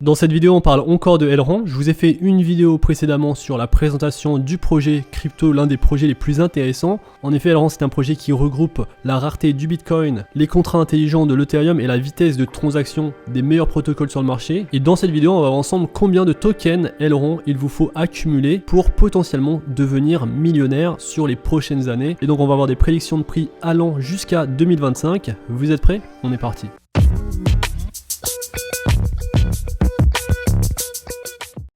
Dans cette vidéo, on parle encore de Elrond. Je vous ai fait une vidéo précédemment sur la présentation du projet crypto, l'un des projets les plus intéressants. En effet, Elrond, c'est un projet qui regroupe la rareté du Bitcoin, les contrats intelligents de l'Ethereum et la vitesse de transaction des meilleurs protocoles sur le marché. Et dans cette vidéo, on va voir ensemble combien de tokens Elrond il vous faut accumuler pour potentiellement devenir millionnaire sur les prochaines années. Et donc, on va avoir des prédictions de prix allant jusqu'à 2025. Vous êtes prêts? On est parti.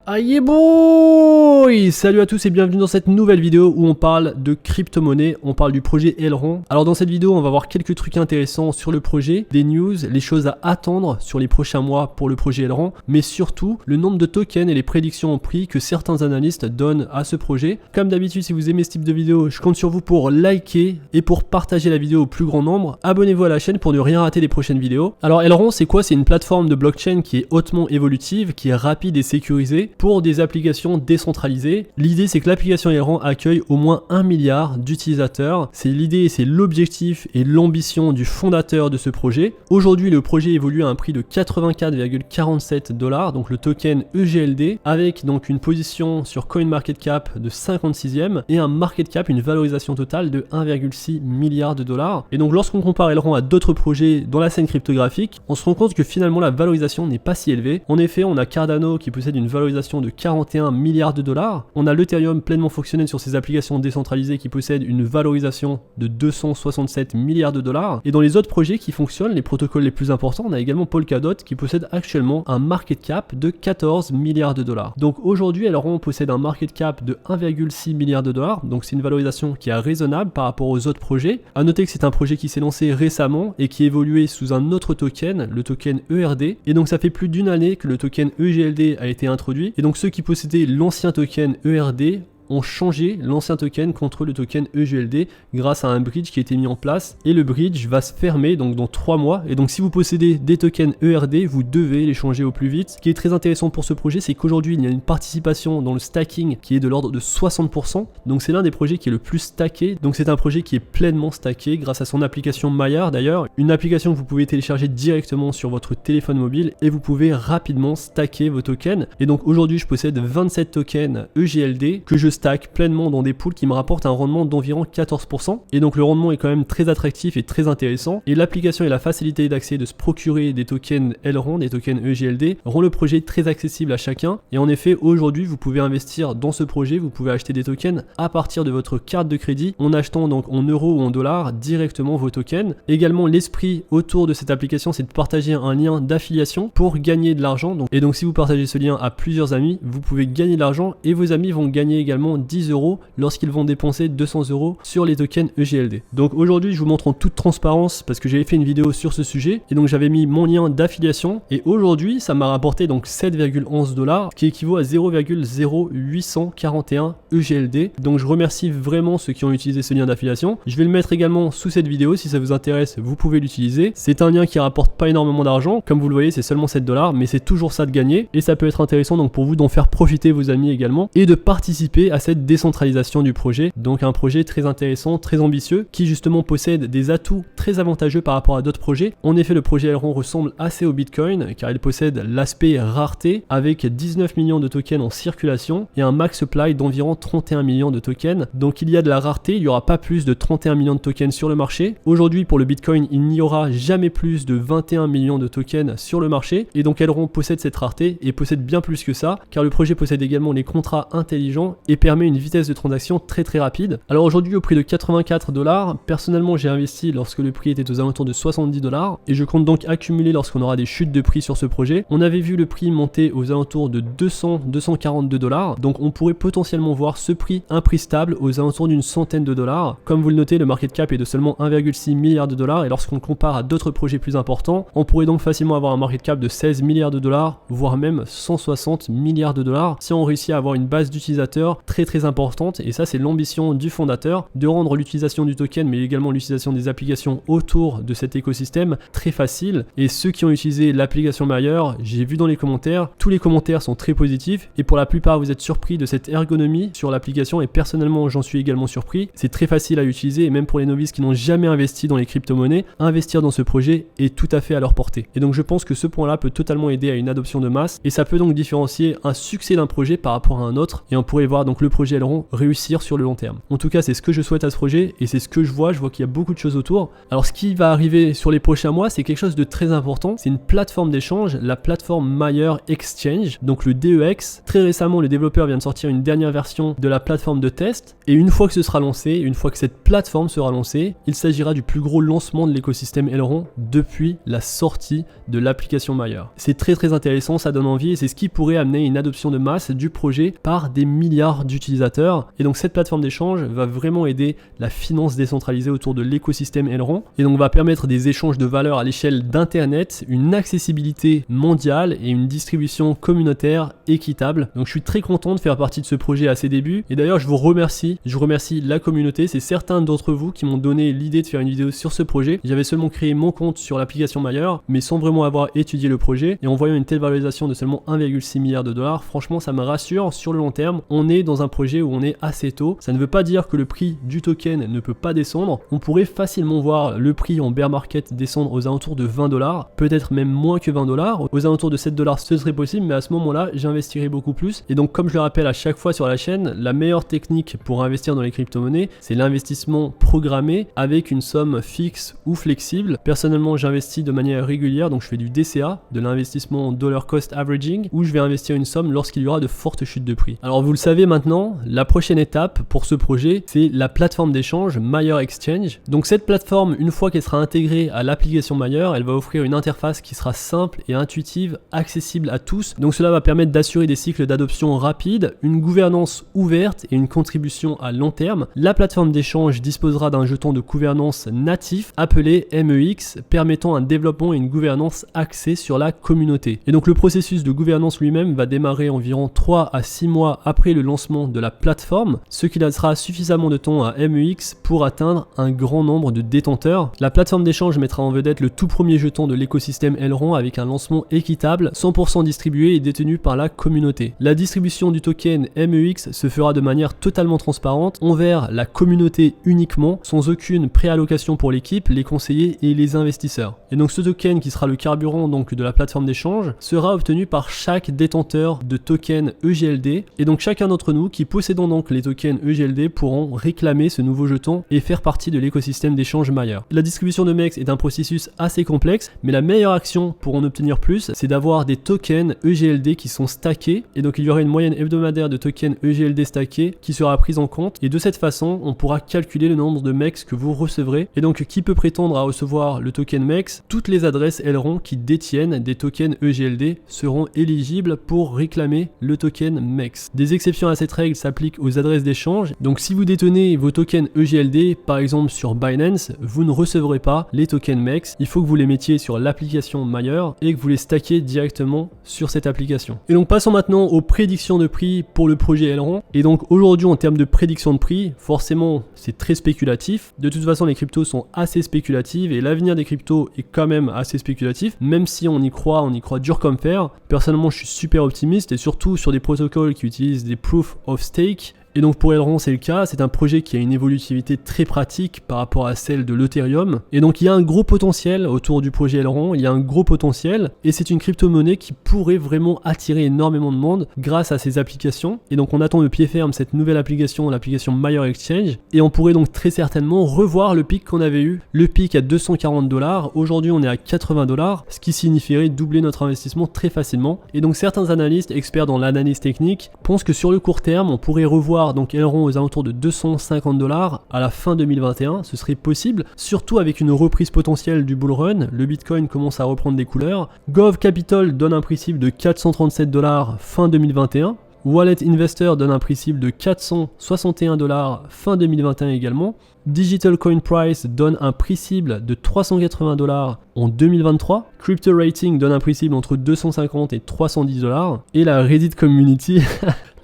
Aïe boy! Salut à tous et bienvenue dans cette nouvelle vidéo où on parle de crypto-monnaie, on parle du projet Elrond. Alors dans cette vidéo, on va voir quelques trucs intéressants sur le projet, des news, les choses à attendre sur les prochains mois pour le projet Elrond, mais surtout le nombre de tokens et les prédictions en prix que certains analystes donnent à ce projet. Comme d'habitude, si vous aimez ce type de vidéo, je compte sur vous pour liker et pour partager la vidéo au plus grand nombre. Abonnez-vous à la chaîne pour ne rien rater des prochaines vidéos. Alors Elrond, c'est quoi? C'est une plateforme de blockchain qui est hautement évolutive, qui est rapide et sécurisée pour des applications décentralisées. L'idée, c'est que l'application Elrond accueille au moins 1 milliard d'utilisateurs. C'est l'idée, c'est l'objectif et l'ambition du fondateur de ce projet. Aujourd'hui, le projet évolue à un prix de 84,47 $, donc le token EGLD, avec donc une position sur CoinMarketCap de 56e et un market cap, une valorisation totale de 1,6 milliard de dollars. Et donc lorsqu'on compare Elrond à d'autres projets dans la scène cryptographique, on se rend compte que finalement la valorisation n'est pas si élevée. En effet, on a Cardano qui possède une valorisation de 41 milliards de dollars. On a l'Ethereum pleinement fonctionnel sur ses applications décentralisées qui possède une valorisation de 267 milliards de dollars. Et dans les autres projets qui fonctionnent, les protocoles les plus importants, on a également Polkadot qui possède actuellement un market cap de 14 milliards de dollars. Donc aujourd'hui, Elrond possède un market cap de 1,6 milliard de dollars. Donc c'est une valorisation qui est raisonnable par rapport aux autres projets. À noter que c'est un projet qui s'est lancé récemment et qui évoluait sous un autre token, le token ERD. Et donc ça fait plus d'une année que le token EGLD a été introduit. Et donc ceux qui possédaient l'ancien token ERD ont changé l'ancien token contre le token EGLD grâce à un bridge qui a été mis en place, et le bridge va se fermer donc dans 3 mois. Et donc si vous possédez des tokens ERD, vous devez les changer au plus vite. Ce qui est très intéressant pour ce projet, c'est qu'aujourd'hui il y a une participation dans le stacking qui est de l'ordre de 60%, donc c'est l'un des projets qui est le plus stacké. Donc c'est un projet qui est pleinement stacké grâce à son application Maillard, d'ailleurs une application que vous pouvez télécharger directement sur votre téléphone mobile, et vous pouvez rapidement stacker vos tokens. Et donc aujourd'hui je possède 27 tokens EGLD que je stack pleinement dans des pools qui me rapportent un rendement d'environ 14%. Et donc le rendement est quand même très attractif et très intéressant. Et l'application et la facilité d'accès de se procurer des tokens Elrond, des tokens EGLD, rend le projet très accessible à chacun. Et en effet, aujourd'hui, vous pouvez investir dans ce projet, vous pouvez acheter des tokens à partir de votre carte de crédit, en achetant donc en euros ou en dollars directement vos tokens. Également, l'esprit autour de cette application, c'est de partager un lien d'affiliation pour gagner de l'argent. Et donc si vous partagez ce lien à plusieurs amis, vous pouvez gagner de l'argent, et vos amis vont gagner également 10 € lorsqu'ils vont dépenser 200 € sur les tokens EGLD. Donc aujourd'hui, je vous montre en toute transparence parce que j'avais fait une vidéo sur ce sujet, et donc j'avais mis mon lien d'affiliation, et aujourd'hui ça m'a rapporté donc 7,11 $, qui équivaut à 0,0841 EGLD. Donc je remercie vraiment ceux qui ont utilisé ce lien d'affiliation. Je vais le mettre également sous cette vidéo, si ça vous intéresse, vous pouvez l'utiliser. C'est un lien qui rapporte pas énormément d'argent, comme vous le voyez, c'est seulement 7 $, mais c'est toujours ça de gagner, et ça peut être intéressant donc pour vous d'en faire profiter vos amis également, et de participer à cette décentralisation du projet. Donc un projet très intéressant, très ambitieux, qui justement possède des atouts très avantageux par rapport à d'autres projets. En effet, le projet Elrond ressemble assez au Bitcoin, car il possède l'aspect rareté avec 19 millions de tokens en circulation et un max supply d'environ 31 millions de tokens. Donc il y a de la rareté, il n'y aura pas plus de 31 millions de tokens sur le marché. Aujourd'hui, pour le Bitcoin, il n'y aura jamais plus de 21 millions de tokens sur le marché, et donc Elrond possède cette rareté et possède bien plus que ça, car le projet possède également les contrats intelligents et permet une vitesse de transaction très rapide. Alors aujourd'hui, au prix de 84 $, personnellement j'ai investi lorsque le prix était aux alentours de 70 $, et je compte donc accumuler lorsqu'on aura des chutes de prix sur ce projet. On avait vu le prix monter aux alentours de 242 $, donc on pourrait potentiellement voir ce prix, un prix stable, aux alentours d'une centaine de dollars. Comme vous le notez, le market cap est de seulement 1,6 milliard de dollars, et lorsqu'on compare à d'autres projets plus importants, on pourrait donc facilement avoir un market cap de 16 milliards de dollars, voire même 160 milliards de dollars, si on réussit à avoir une base d'utilisateurs très importante, et ça c'est l'ambition du fondateur, de rendre l'utilisation du token mais également l'utilisation des applications autour de cet écosystème très facile. Et ceux qui ont utilisé l'application Maier, j'ai vu dans les commentaires, tous les commentaires sont très positifs, et pour la plupart vous êtes surpris de cette ergonomie sur l'application, et personnellement j'en suis également surpris. C'est très facile à utiliser, et même pour les novices qui n'ont jamais investi dans les crypto-monnaies, investir dans ce projet est tout à fait à leur portée. Et donc je pense que ce point-là peut totalement aider à une adoption de masse, et ça peut donc différencier un succès d'un projet par rapport à un autre, et on pourrait voir donc le projet Aileron réussir sur le long terme. En tout cas, c'est ce que je souhaite à ce projet, et c'est ce que je vois qu'il y a beaucoup de choses autour. Alors ce qui va arriver sur les prochains mois, c'est quelque chose de très important, c'est une plateforme d'échange, la plateforme Maier Exchange, donc le DEX. Très récemment, le développeur vient de sortir une dernière version de la plateforme de test, et une fois que ce sera lancé, une fois que cette plateforme sera lancée, il s'agira du plus gros lancement de l'écosystème Aileron depuis la sortie de l'application Maier. C'est très intéressant, ça donne envie, et c'est ce qui pourrait amener une adoption de masse du projet par des milliards d'utilisateurs. Et donc cette plateforme d'échange va vraiment aider la finance décentralisée autour de l'écosystème Aileron, et donc va permettre des échanges de valeur à l'échelle d'internet, une accessibilité mondiale et une distribution communautaire équitable. Donc je suis très content de faire partie de ce projet à ses débuts, et d'ailleurs je remercie la communauté. C'est certains d'entre vous qui m'ont donné l'idée de faire une vidéo sur ce projet. J'avais seulement créé mon compte sur l'application Maier, mais sans vraiment avoir étudié le projet, et en voyant une telle valorisation de seulement 1,6 milliard de dollars, franchement ça me rassure sur le long terme. On est dans un projet où on est assez tôt. Ça ne veut pas dire que le prix du token ne peut pas descendre. On pourrait facilement voir le prix en bear market descendre aux alentours de 20 $, peut-être même moins que 20 $. Aux alentours de 7 $ ce serait possible, mais à ce moment-là j'investirais beaucoup plus. Et donc comme je le rappelle à chaque fois sur la chaîne, la meilleure technique pour investir dans les crypto-monnaies, c'est l'investissement programmé avec une somme fixe ou flexible. Personnellement j'investis de manière régulière, donc je fais du DCA, de l'investissement dollar cost averaging, où je vais investir une somme lorsqu'il y aura de fortes chutes de prix. Alors vous le savez maintenant, la prochaine étape pour ce projet, c'est la plateforme d'échange Maier Exchange. Donc cette plateforme, une fois qu'elle sera intégrée à l'application Maier, elle va offrir une interface qui sera simple et intuitive, accessible à tous. Donc cela va permettre d'assurer des cycles d'adoption rapides, une gouvernance ouverte et une contribution à long terme. La plateforme d'échange disposera d'un jeton de gouvernance natif appelé MEX, permettant un développement et une gouvernance axée sur la communauté. Et donc le processus de gouvernance lui-même va démarrer environ 3 à 6 mois après le lancement de la plateforme, ce qui laissera suffisamment de temps à MEX pour atteindre un grand nombre de détenteurs. La plateforme d'échange mettra en vedette le tout premier jeton de l'écosystème Aileron avec un lancement équitable, 100% distribué et détenu par la communauté. La distribution du token MEX se fera de manière totalement transparente envers la communauté uniquement, sans aucune préallocation pour l'équipe, les conseillers et les investisseurs. Et donc ce token qui sera le carburant donc de la plateforme d'échange sera obtenu par chaque détenteur de token EGLD, et donc chacun d'entre nous qui possédons donc les tokens EGLD pourront réclamer ce nouveau jeton et faire partie de l'écosystème d'échange Maier. La distribution de MEX est un processus assez complexe, mais la meilleure action pour en obtenir plus, c'est d'avoir des tokens EGLD qui sont stackés, et donc il y aura une moyenne hebdomadaire de tokens EGLD stackés qui sera prise en compte, et de cette façon on pourra calculer le nombre de MEX que vous recevrez. Et donc qui peut prétendre à recevoir le token MEX? Toutes les adresses Aileron qui détiennent des tokens EGLD seront éligibles pour réclamer le token MEX. Des exceptions à cette règle s'appliquent aux adresses d'échange, donc si vous détenez vos tokens EGLD par exemple sur Binance, vous ne recevrez pas les tokens MEX. Il faut que vous les mettiez sur l'application Maier et que vous les stackiez directement sur cette application. Et donc passons maintenant aux prédictions de prix pour le projet Aileron. Et donc aujourd'hui en termes de prédiction de prix, forcément c'est très spéculatif. De toute façon les cryptos sont assez spéculatives et l'avenir des cryptos est quand même assez spéculatif, même si on y croit dur comme fer. Personnellement je suis super optimiste, et surtout sur des protocoles qui utilisent des proof of stake. Et donc pour Aileron c'est le cas, c'est un projet qui a une évolutivité très pratique par rapport à celle de l'Ethereum, et donc il y a un gros potentiel autour du projet Aileron, il y a un gros potentiel, et c'est une crypto-monnaie qui pourrait vraiment attirer énormément de monde grâce à ses applications. Et donc on attend de pied ferme cette nouvelle application, l'application Maier Exchange, et on pourrait donc très certainement revoir le pic qu'on avait eu, le pic à 240 $, aujourd'hui on est à 80 $, ce qui signifierait doubler notre investissement très facilement. Et donc certains analystes experts dans l'analyse technique pensent que sur le court terme on pourrait revoir donc Aileron aux alentours de 250 $ à la fin 2021, ce serait possible, surtout avec une reprise potentielle du bull run. Le Bitcoin commence à reprendre des couleurs. Gov Capital donne un principe de 437 $ fin 2021. Wallet Investor donne un prix cible de 461 $ fin 2021 également. Digital Coin Price donne un prix cible de 380 $ en 2023. Crypto Rating donne un prix cible entre 250 et 310 $. Et la Reddit Community,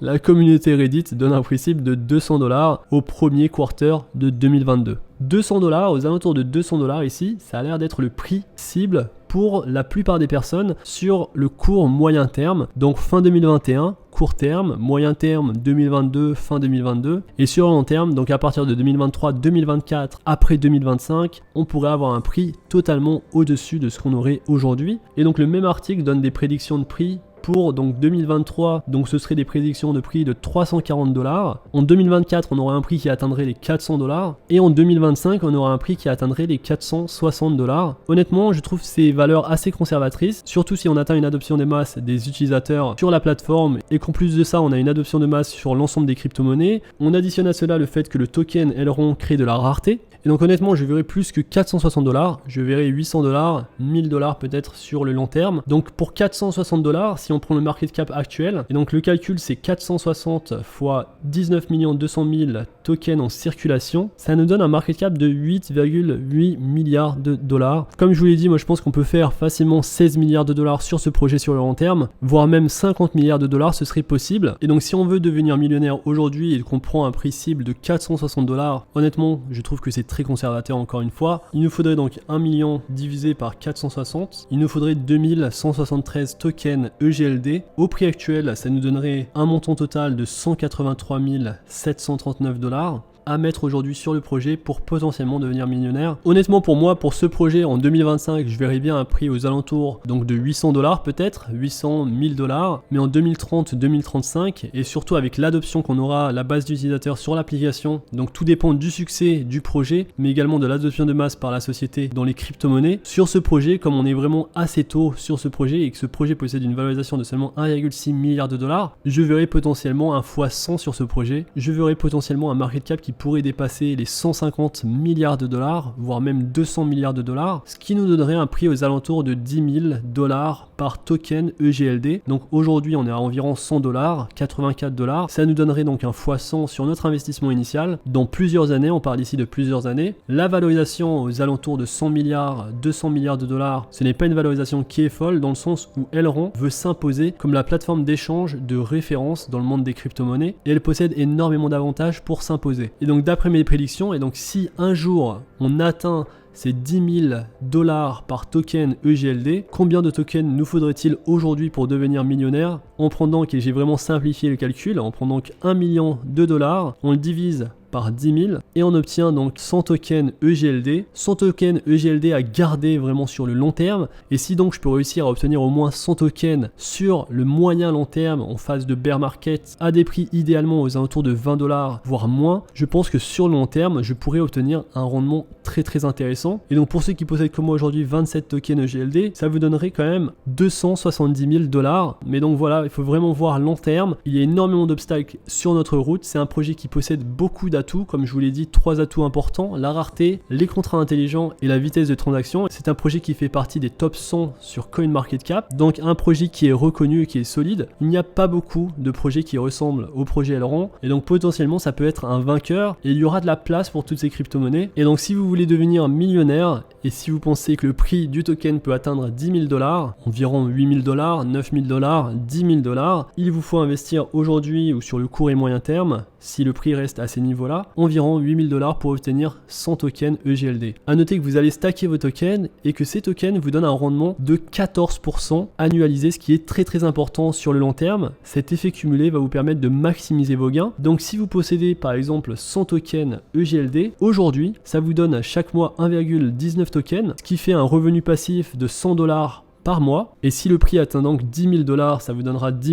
la communauté Reddit donne un prix cible de 200 $ au premier quarter de 2022. 200 $, aux alentours de 200 $ ici, ça a l'air d'être le prix cible pour la plupart des personnes sur le court moyen terme, donc fin 2021, court terme, moyen terme 2022, fin 2022, et sur le long terme, donc à partir de 2023, 2024, après 2025, on pourrait avoir un prix totalement au-dessus de ce qu'on aurait aujourd'hui. Et donc le même article donne des prédictions de prix pour donc 2023, donc ce serait des prédictions de prix de 340 $. En 2024, on aurait un prix qui atteindrait les 400 $. Et en 2025, on aura un prix qui atteindrait les 460 $. Honnêtement, je trouve ces valeurs assez conservatrices, surtout si on atteint une adoption des masses des utilisateurs sur la plateforme et qu'en plus de ça, on a une adoption de masse sur l'ensemble des crypto-monnaies. On additionne à cela le fait que le token Elrond crée de la rareté. Et donc honnêtement, je verrai plus que 460 $, je verrai 800 $, 1000 $ peut-être sur le long terme. Donc pour 460 $, si on prend le market cap actuel, et donc le calcul c'est 460 fois 19 200 000 tokens en circulation, ça nous donne un market cap de 8,8 milliards de $. Comme je vous l'ai dit, moi je pense qu'on peut faire facilement 16 milliards de $ sur ce projet sur le long terme, voire même 50 milliards de $, ce serait possible. Et donc si on veut devenir millionnaire aujourd'hui et qu'on prend un prix cible de 460 $, honnêtement, je trouve que c'est très conservateur encore une fois. Il nous faudrait donc 1 million divisé par 460, il nous faudrait 2173 tokens EGLD. Au prix actuel, ça nous donnerait un montant total de 183 739 $. À mettre aujourd'hui sur le projet pour potentiellement devenir millionnaire. Honnêtement pour moi, pour ce projet en 2025, je verrais bien un prix aux alentours donc de 800 $ peut-être, 800, 1000 $, mais en 2030, 2035 et surtout avec l'adoption qu'on aura, la base d'utilisateurs sur l'application, donc tout dépend du succès du projet, mais également de l'adoption de masse par la société dans les crypto-monnaies. Sur ce projet, comme on est vraiment assez tôt sur ce projet et que ce projet possède une valorisation de seulement 1,6 milliard de $, je verrais potentiellement un x100 sur ce projet, je verrais potentiellement un market cap qui pourrait dépasser les 150 milliards de $, voire même 200 milliards de $, ce qui nous donnerait un prix aux alentours de 10 000 $ par token EGLD. Donc aujourd'hui on est à environ 100 $, 84 $, ça nous donnerait donc un x100 sur notre investissement initial dans plusieurs années, on parle ici de plusieurs années. La valorisation aux alentours de 100 milliards, 200 milliards de $, ce n'est pas une valorisation qui est folle dans le sens où Elrond veut s'imposer comme la plateforme d'échange de référence dans le monde des crypto-monnaies et elle possède énormément d'avantages pour s'imposer. Et donc d'après mes prédictions, et donc si un jour on atteint ces 10 000 $ par token EGLD, combien de tokens nous faudrait-il aujourd'hui pour devenir millionnaire? En prenant, et j'ai vraiment simplifié le calcul, en prenant donc 1 million de $, on le divise par 10 000 et on obtient donc 100 tokens EGLD. 100 tokens EGLD à garder vraiment sur le long terme. Et si donc je peux réussir à obtenir au moins 100 tokens sur le moyen long terme en phase de bear market à des prix idéalement aux alentours de 20 $, voire moins, je pense que sur le long terme, je pourrais obtenir un rendement très intéressant. Et donc pour ceux qui possèdent comme moi aujourd'hui 27 tokens EGLD, ça vous donnerait quand même 270 000 $. Mais donc voilà, il faut vraiment voir long terme. Il y a énormément d'obstacles sur notre route. C'est un projet qui possède beaucoup d'atouts, comme je vous l'ai dit, 3 atouts importants, la rareté, les contrats intelligents et la vitesse de transaction. C'est un projet qui fait partie des top 100 sur CoinMarketCap, donc un projet qui est reconnu et qui est solide. Il n'y a pas beaucoup de projets qui ressemblent au projet Elrond, et donc potentiellement ça peut être un vainqueur, et il y aura de la place pour toutes ces crypto-monnaies. Et donc si vous voulez devenir millionnaire, et si vous pensez que le prix du token peut atteindre 10 000 $, environ 8 000 $, 9 000 $, 10 000 $, il vous faut investir aujourd'hui ou sur le court et moyen terme, si le prix reste à ces niveaux-là, environ 8 000 $ pour obtenir 100 tokens EGLD. A noter que vous allez stacker vos tokens et que ces tokens vous donnent un rendement de 14% annualisé, ce qui est très important sur le long terme. Cet effet cumulé va vous permettre de maximiser vos gains. Donc si vous possédez par exemple 100 tokens EGLD, aujourd'hui, ça vous donne chaque mois 1,19 tokens, ce qui fait un revenu passif de 100 $ par mois. Et si le prix atteint donc 10 000 $, ça vous donnera 10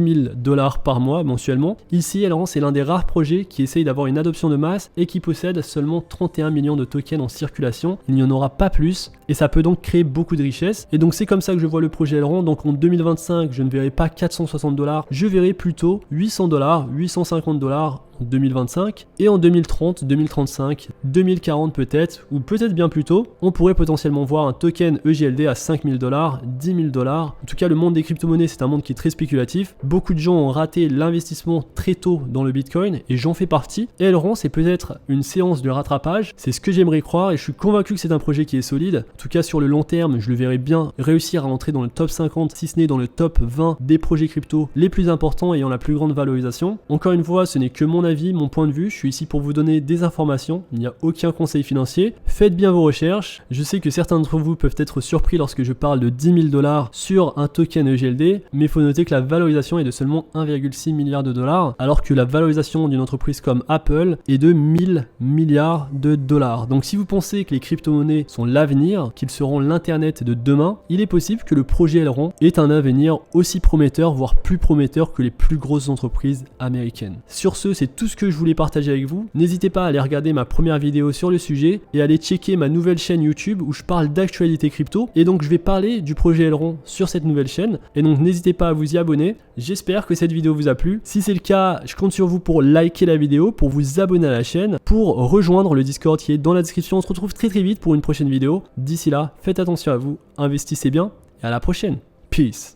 000 $ par mois mensuellement. Ici, Elrond, c'est l'un des rares projets qui essaye d'avoir une adoption de masse et qui possède seulement 31 millions de tokens en circulation. Il n'y en aura pas plus et ça peut donc créer beaucoup de richesse. Et donc c'est comme ça que je vois le projet Elrond. Donc en 2025, je ne verrai pas 460 $, je verrai plutôt 800 $, 850 $ en 2025, et en 2030, 2035, 2040 peut-être, ou peut-être bien plus tôt, on pourrait potentiellement voir un token EGLD à 5000 $, 10 000 $. En tout cas, le monde des crypto-monnaies, c'est un monde qui est très spéculatif. Beaucoup de gens ont raté l'investissement très tôt dans le Bitcoin, et j'en fais partie. Et Elrond, c'est peut-être une séance de rattrapage, c'est ce que j'aimerais croire, et je suis convaincu que c'est un projet qui est solide. En tout cas, sur le long terme, je le verrai bien réussir à entrer dans le top 50, si ce n'est dans le top 20 des projets crypto les plus importants ayant la plus grande valorisation. Encore une fois, ce n'est que mon avis, mon point de vue, je suis ici pour vous donner des informations, il n'y a aucun conseil financier. Faites bien vos recherches, je sais que certains d'entre vous peuvent être surpris lorsque je parle de 10 000 $ sur un token EGLD, mais il faut noter que la valorisation est de seulement 1,6 milliard de dollars, alors que la valorisation d'une entreprise comme Apple est de 1000 milliards de dollars. Donc si vous pensez que les crypto-monnaies sont l'avenir, qu'ils seront l'internet de demain, il est possible que le projet Elrond ait un avenir aussi prometteur, voire plus prometteur que les plus grosses entreprises américaines. Sur ce, c'est tout ce que je voulais partager avec vous. N'hésitez pas à aller regarder ma première vidéo sur le sujet et à aller checker ma nouvelle chaîne YouTube où je parle d'actualité crypto. Et donc je vais parler du projet Elrond sur cette nouvelle chaîne. Et donc n'hésitez pas à vous y abonner. J'espère que cette vidéo vous a plu. Si c'est le cas, je compte sur vous pour liker la vidéo, pour vous abonner à la chaîne, pour rejoindre le Discord qui est dans la description. On se retrouve très vite pour une prochaine vidéo. D'ici là, faites attention à vous, investissez bien et à la prochaine. Peace.